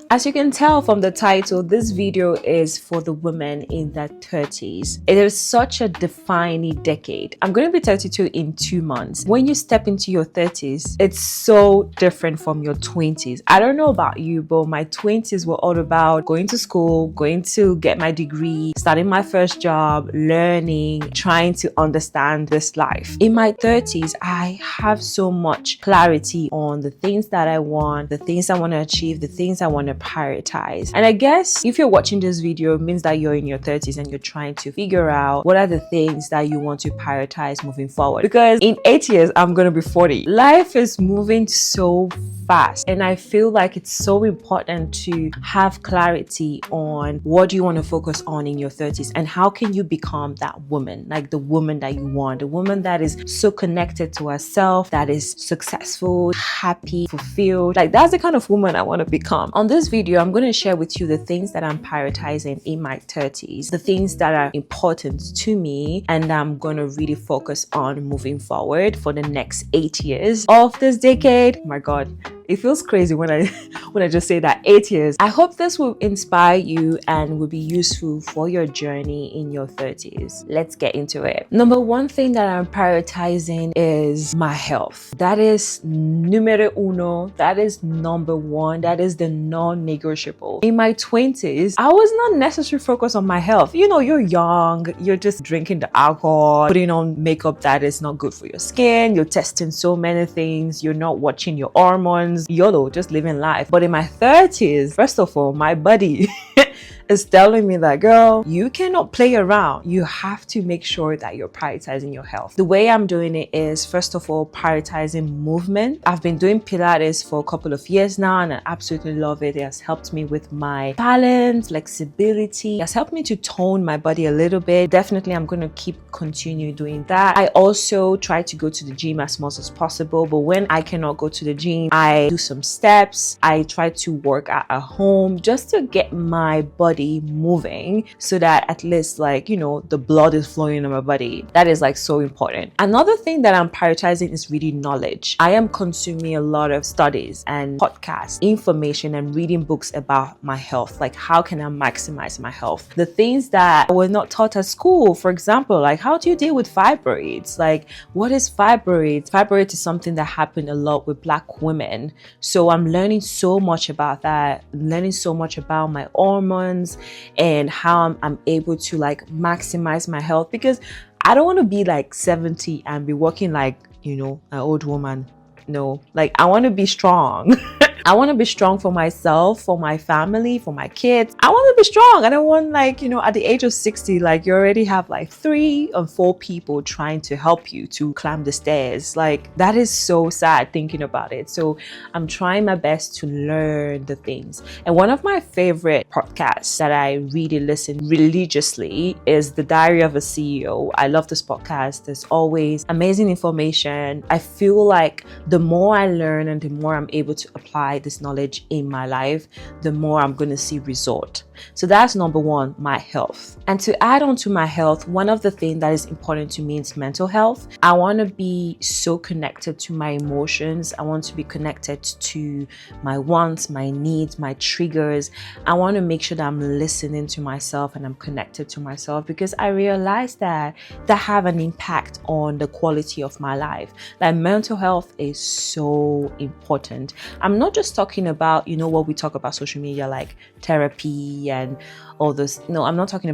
As you can tell from the title, this video is for the women in their 30s. It is such a defining decade. I'm going to be 32 in 2 months. When you step into your 30s, it's so different from your 20s. I don't know about you, but my 20s were all about going to school, going to get my degree, starting my first job, learning, trying to understand this life. In my 30s, I have so much clarity on the things that I want, the things I want to achieve, the things I want to prioritize. And I guess if you're watching this video, it means that you're in your 30s and you're trying to figure out what are the things that you want to prioritize moving forward. Because in 8 years, I'm going to be 40. Life is moving so fast, and I feel like it's so important to have clarity on what do you want to focus on in your 30s and how can you become that woman, like the woman that you want, the woman that is so connected to herself, that is successful, happy, fulfilled. Like that's the kind of woman I want to become. On this video, I'm going to share with you the things that I'm prioritizing in my 30s, the things that are important to me, and I'm going to really focus on moving forward for the next 8 years of this decade. Oh my God. It feels crazy when I just say that 8 years. I hope this will inspire you and will be useful for your journey in your 30s. Let's get into it. Number one thing that I'm prioritizing is my health. That is numero uno. That is number one. That is the non-negotiable. In my 20s, I was not necessarily focused on my health. You know, you're young, you're just drinking the alcohol, putting on makeup that is not good for your skin, you're testing so many things, you're not watching your hormones. YOLO, just living life. But in my 30s, first of all, my body is telling me that, girl, you cannot play around. You have to make sure that you're prioritizing your health. The way I'm doing it is, first of all, prioritizing movement. I've been doing Pilates for a couple of years now, and I absolutely love it. It has helped me with my balance, flexibility. It has helped me to tone my body a little bit. Definitely, I'm going to continue doing that. I also try to go to the gym as much as possible, but when I cannot go to the gym, I do some steps. I try to work at home just to get my body moving so that at least, like, you know, the blood is flowing in my body. That is like so important. Another thing that I'm prioritizing is reading knowledge. I am consuming a lot of studies and podcasts, information, and reading books about my health. Like, how can I maximize my health? The things that were not taught at school, for example, like how do you deal with fibroids? Like, what is fibroids? Fibroids is something that happened a lot with Black women. So I'm learning so much about that, I'm learning so much about my hormones and how I'm able to like maximize my health, because I don't want to be like 70 and be working like, you know, an old woman. No, like I want to be strong. I want to be strong for myself, for my family, for my kids. I want to be strong. I don't want, like, you know, at the age of 60, like you already have like 3 or 4 people trying to help you to climb the stairs. Like that is so sad thinking about it. So I'm trying my best to learn the things. And one of my favorite podcasts that I really listen religiously is The Diary of a CEO. I love this podcast. There's always amazing information. I feel like the more I learn and the more I'm able to apply this knowledge in my life, the more I'm going to see result. So that's number one, my health. And to add on to my health, one of the things that is important to me is mental health. I want to be so connected to my emotions. I want to be connected to my wants, my needs, my triggers. I want to make sure that I'm listening to myself and I'm connected to myself, because I realize that have an impact on the quality of my life. Like mental health is so important. I'm not just talking about, you know, what we talk about social media, like therapy and all this. No, I'm talking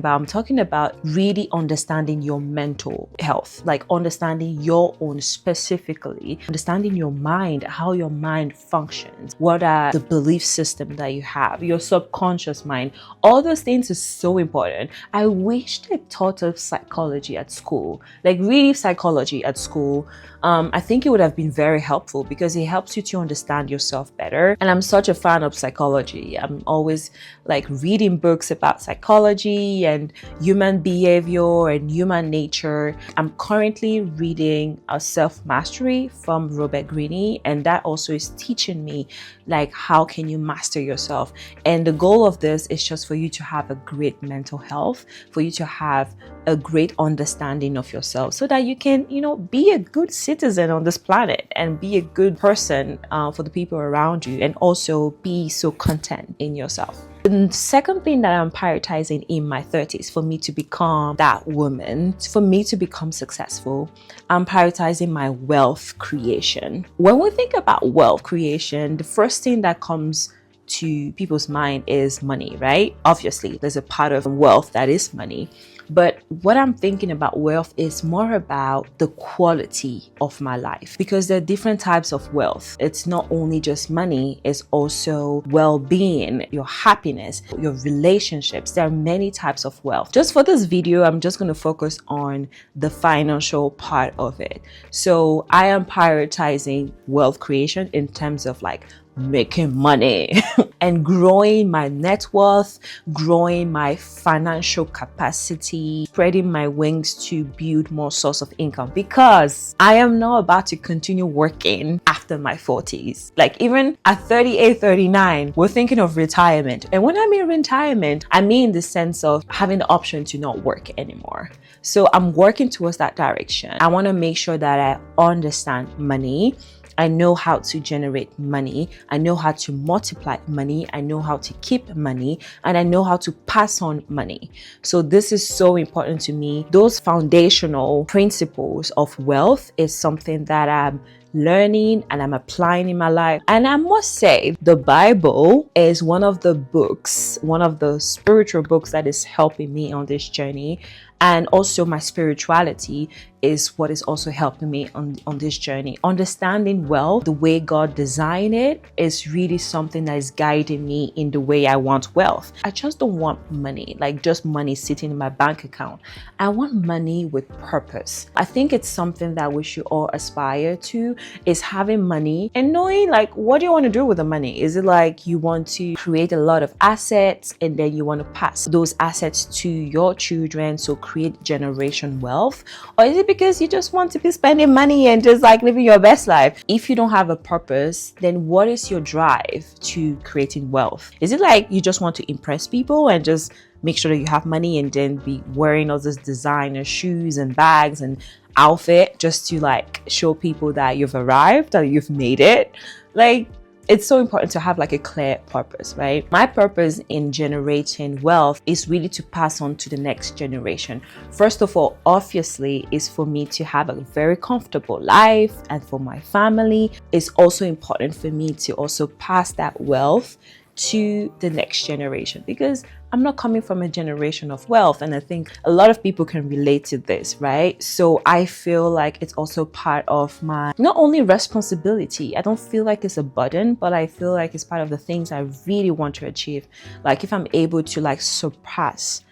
about really understanding your mental health, like understanding your own specifically, understanding your mind, how your mind functions, what are the belief system that you have, your subconscious mind. All those things is so important. I wish they taught us psychology at school, like really psychology at school. I think it would have been very helpful because it helps you to understand yourself better. And I'm such a fan of psychology. I'm always like reading books about psychology and human behavior and human nature. I'm currently reading a self-mastery from Robert Greene, and that also is teaching me like how can you master yourself. And the goal of this is just for you to have a great mental health, for you to have a great understanding of yourself so that you can, be a good citizen on this planet and be a good person for the people around you, and also be so content in yourself. The second thing that I'm prioritizing in my 30s for me to become that woman, for me to become successful, I'm prioritizing my wealth creation. When we think about wealth creation, the first thing that comes to people's mind is money, right? Obviously, there's a part of wealth that is money. But what I'm thinking about wealth is more about the quality of my life, because there are different types of wealth. It's not only just money, it's also well-being, your happiness, your relationships. There are many types of wealth. Just for this video, I'm just going to focus on the financial part of it. So I am prioritizing wealth creation in terms of like making money and growing my net worth, growing my financial capacity, spreading my wings to build more source of income, because I am not about to continue working after my 40s. Like even at 38, 39, we're thinking of retirement. And when I mean retirement, I mean the sense of having the option to not work anymore. So I'm working towards that direction. I want to make sure that I understand money. I know how to generate money. I know how to multiply money. I know how to keep money, and I know how to pass on money. So this is so important to me. Those foundational principles of wealth is something that I'm learning and I'm applying in my life. And I must say, the Bible is one of the books, one of the spiritual books that is helping me on this journey. And also my spirituality is what is also helping me on this journey. Understanding wealth, the way God designed it, is really something that is guiding me in the way I want wealth. I just don't want money, like just money sitting in my bank account. I want money with purpose. I think it's something that we should all aspire to, is having money and knowing like, what do you want to do with the money? Is it like you want to create a lot of assets and then you want to pass those assets to your children, so create generation wealth? Or is it because you just want to be spending money and just like living your best life? If you don't have a purpose, then what is your drive to creating wealth? Is it like you just want to impress people and just make sure that you have money and then be wearing all this designer shoes and bags and outfit just to like show people that you've arrived, that you've made it? Like, it's so important to have like a clear purpose, right? My purpose in generating wealth is really to pass on to the next generation. First of all, obviously, is for me to have a very comfortable life, and for my family. It's also important for me to also pass that wealth to the next generation, because I'm not coming from a generation of wealth, and I think a lot of people can relate to this, right? So I feel like it's also part of my not only responsibility. I don't feel like it's a burden, but I feel like it's part of the things I really want to achieve. Like if I'm able to like surpass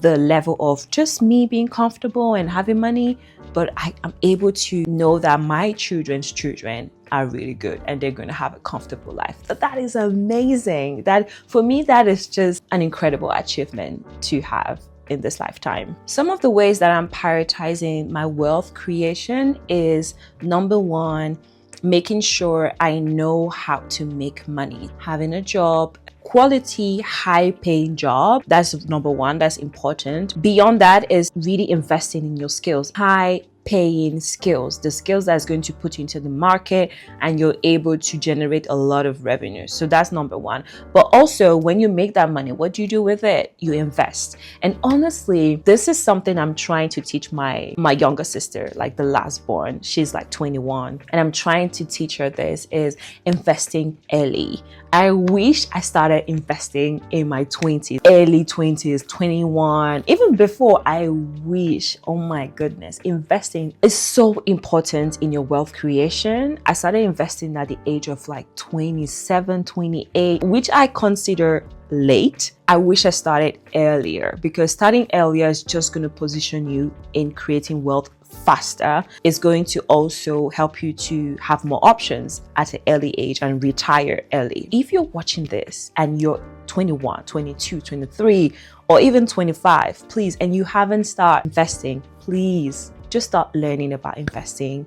the level of just me being comfortable and having money, but I'm able to know that my children's children are really good and they're going to have a comfortable life. But that is amazing. That for me, that is just an incredible achievement to have in this lifetime. Some of the ways that I'm prioritizing my wealth creation is, number one, making sure I know how to make money. Having a job, quality, high-paying job, that's number one. That's important. Beyond that is really investing in your skills. High-paying skills, the skills that's going to put you into the market and you're able to generate a lot of revenue. So that's number one. But also, when you make that money, what do you do with it? You invest. And honestly, this is something I'm trying to teach my younger sister, like the last born. She's like 21, and I'm trying to teach her this, is investing early. I wish I started investing in my 20s, early 20s, 21, even before. I wish, oh my goodness, investing is so important in your wealth creation. I started investing at the age of like 27, 28, which I consider late. I wish I started earlier, because starting earlier is just going to position you in creating wealth faster. It's going to also help you to have more options at an early age and retire early. If you're watching this and you're 21, 22, 23, or even 25, please, and you haven't started investing, please just start learning about investing.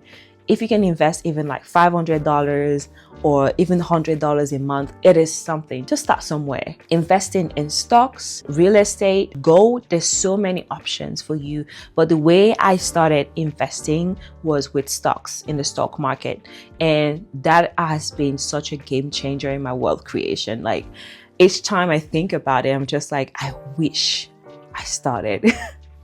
if you can invest even like $500 or even $100 a month, it is something. Just start somewhere. Investing in stocks, real estate, gold, there's so many options for you. But the way I started investing was with stocks in the stock market. And that has been such a game changer in my wealth creation. Like each time I think about it, I'm just like, I wish I started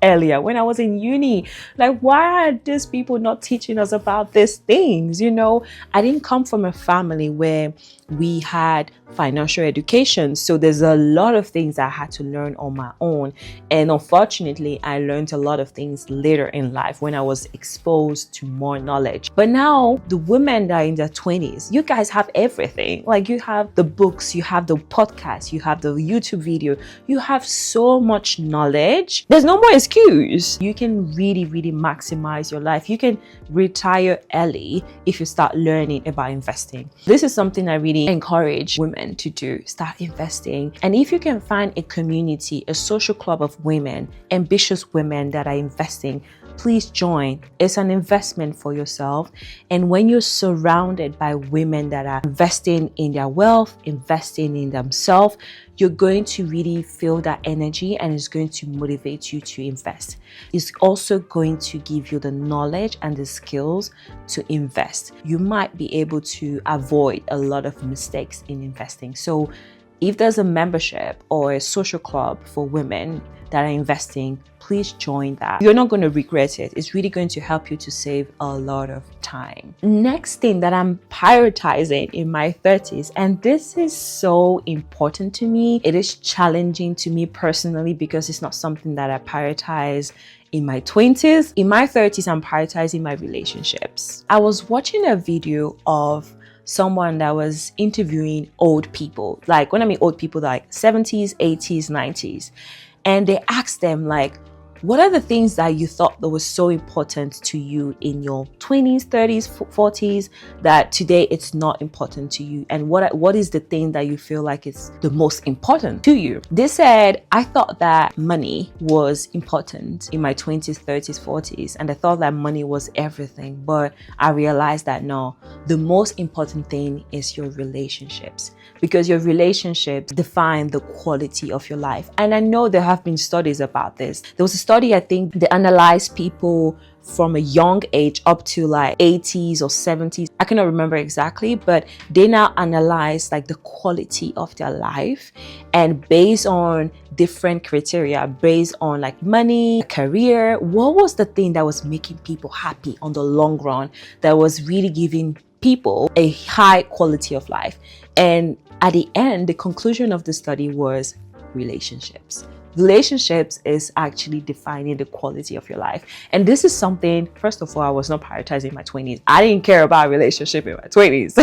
earlier when I was in uni. Like, why are these people not teaching us about these things? You know, I didn't come from a family where we had financial education, so there's a lot of things I had to learn on my own. And unfortunately, I learned a lot of things later in life when I was exposed to more knowledge. But now the women that are in their 20s, you guys have everything. Like, you have the books, you have the podcast, you have the YouTube video, you have so much knowledge. There's no more excuse. You can really maximize your life. You can retire early if you start learning about investing. This is something I really encourage women to do. Start investing. And if you can find a community, a social club of women, ambitious women that are investing, please join. It's an investment for yourself. And when you're surrounded by women that are investing in their wealth, investing in themselves, you're going to really feel that energy, and it's going to motivate you to invest. It's also going to give you the knowledge and the skills to invest. You might be able to avoid a lot of mistakes in investing. So if there's a membership or a social club for women that are investing, please join that. You're not going to regret it. It's really going to help you to save a lot of time. Next thing that I'm prioritizing in my 30s, and this is so important to me. It is challenging to me personally because it's not something that I prioritize in my 20s. In my 30s, I'm prioritizing my relationships. I was watching a video of someone that was interviewing old people. Like, when I mean old people, like 70s, 80s, 90s. And they asked them, like, what are the things that you thought that was so important to you in your 20s, 30s, 40s that today it's not important to you? And what is the thing that you feel like is the most important to you? They said, I thought that money was important in my 20s, 30s, 40s. And I thought that money was everything. But I realized that no, the most important thing is your relationships, because your relationships define the quality of your life. And I know there have been studies about this. There was a study, I think, they analyzed people from a young age up to like 80s or 70s. I cannot remember exactly, but they now analyze like the quality of their life, and based on different criteria, based on like money, career, what was the thing that was making people happy on the long run, that was really giving people a high quality of life. And at the end, the conclusion of the study was relationships. Relationships is actually defining the quality of your life. And this is something, first of all, I was not prioritizing in my 20s. I didn't care about relationship in my 20s.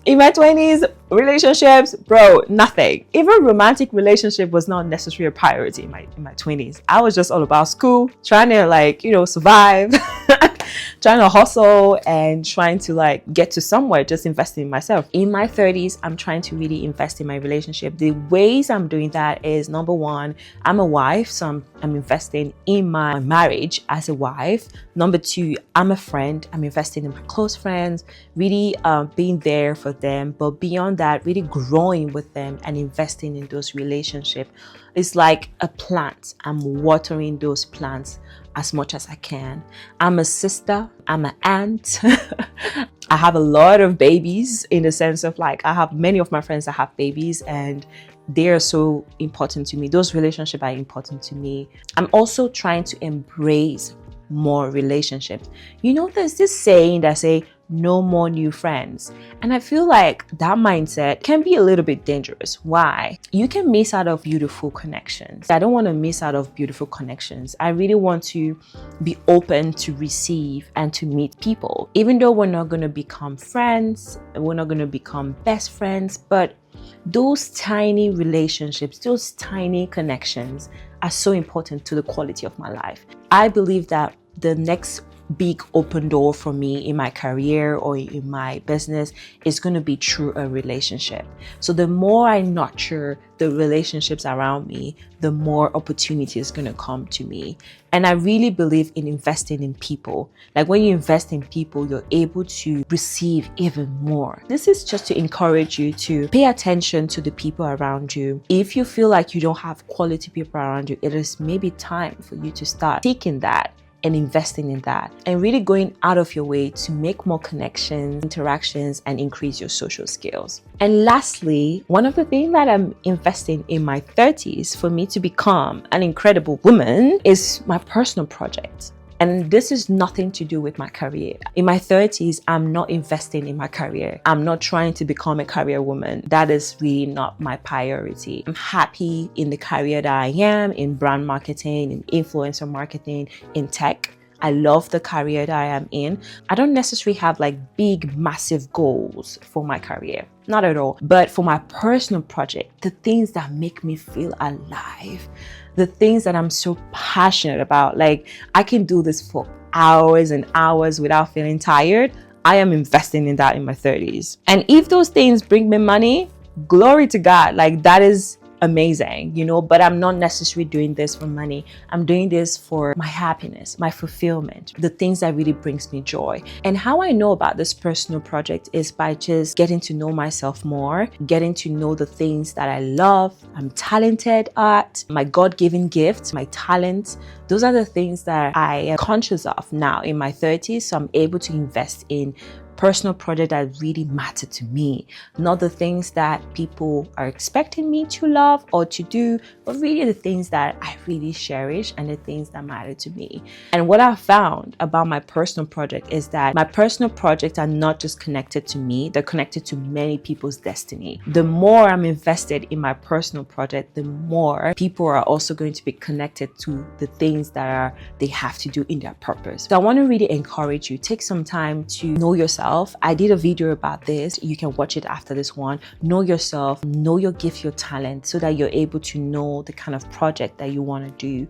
In my 20s, relationships, bro, nothing. Even romantic relationship was not necessarily a priority in my 20s. I was just all about school, trying to like, survive, trying to hustle and trying to like get to somewhere, just investing in myself. In my 30s, I'm trying to really invest in my relationship. The ways I'm doing that is, number one, I'm a wife, so I'm investing in my marriage as a wife. Number two, I'm a friend. I'm investing in my close friends, really being there for them. But beyond that, really growing with them and investing in those relationships. It's like a plant. I'm watering those plants as much as I can. I'm a sister. I'm an aunt. I have a lot of babies, in the sense of like, I have many of my friends that have babies, and they are so important to me. Those relationships are important to me. I'm also trying to embrace more relationships. There's this saying that say, no more new friends. And I feel like that mindset can be a little bit dangerous. Why? You can miss out of beautiful connections. I don't want to miss out of beautiful connections. I really want to be open to receive and to meet people. Even though we're not going to become friends, we're not going to become best friends, but those tiny relationships, those tiny connections are so important to the quality of my life. I believe that the next big open door for me in my career or in my business is going to be through a relationship. So the more I nurture the relationships around me, the more opportunity is going to come to me. And I really believe in investing in people. Like when you invest in people, you're able to receive even more. This is just to encourage you to pay attention to the people around you. If you feel like you don't have quality people around you, it is maybe time for you to start seeking that and investing in that, and really going out of your way to make more connections, interactions, and increase your social skills. And lastly, one of the things that I'm investing in my 30s for me to become an incredible woman is my personal project. And this is nothing to do with my career. In my 30s, I'm not investing in my career. I'm not trying to become a career woman. That is really not my priority. I'm happy in the career that I am, in brand marketing, in influencer marketing, in tech. I love the career that I am in. I don't necessarily have like big, massive goals for my career. Not at all. But for my personal project, the things that make me feel alive, the things that I'm so passionate about, like I can do this for hours and hours without feeling tired. I am investing in that in my 30s. And if those things bring me money, glory to God. Like that is amazing, you know, but I'm not necessarily doing this for money. I'm doing this for my happiness, my fulfillment, the things that really brings me joy. And how I know about this personal project is by just getting to know myself more, getting to know the things that I love, I'm talented at, my God-given gifts, my talents. Those are the things that I am conscious of now in my 30s. So I'm able to invest in personal project that really matter to me, not the things that people are expecting me to love or to do, but really the things that I really cherish and the things that matter to me. And what I've found about my personal project is that my personal projects are not just connected to me, they're connected to many people's destiny. The more I'm invested in my personal project, the more people are also going to be connected to the things that they have to do in their purpose. So I want to really encourage you, take some time to know yourself. I did a video about this. You can watch it after this one. Know yourself, know your gift, your talent, so that you're able to know the kind of project that you want to do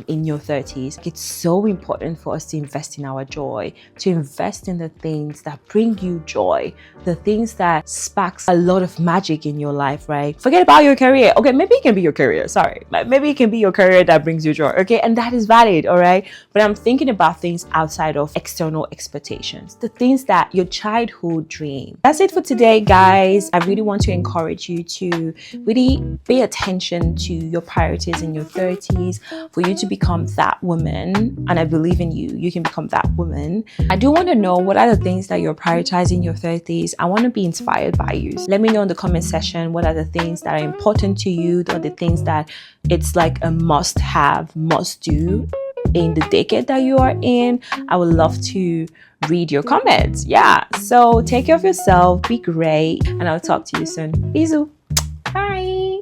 in your 30s. It's so important for us to invest in our joy, to invest in the things that bring you joy, the things that sparks a lot of magic in your life, right? Forget about your career. Okay, maybe it can be your career, sorry. Maybe it can be your career that brings you joy, okay? And that is valid, all right? But I'm thinking about things outside of external expectations, the things that your childhood dream. That's it for today, guys. I really want to encourage you to really pay attention to your priorities in your 30s, for you to become that woman. And I believe in you. You can become that woman. I do want to know, what are the things that you're prioritizing in your 30s? I want to be inspired by you. Let me know in the comment section, what are the things that are important to you, or the things that it's like a must have, must do in the decade that you are in. I would love to read your comments. Yeah. So take care of yourself, be great, and I'll talk to you soon. Bisous. Bye.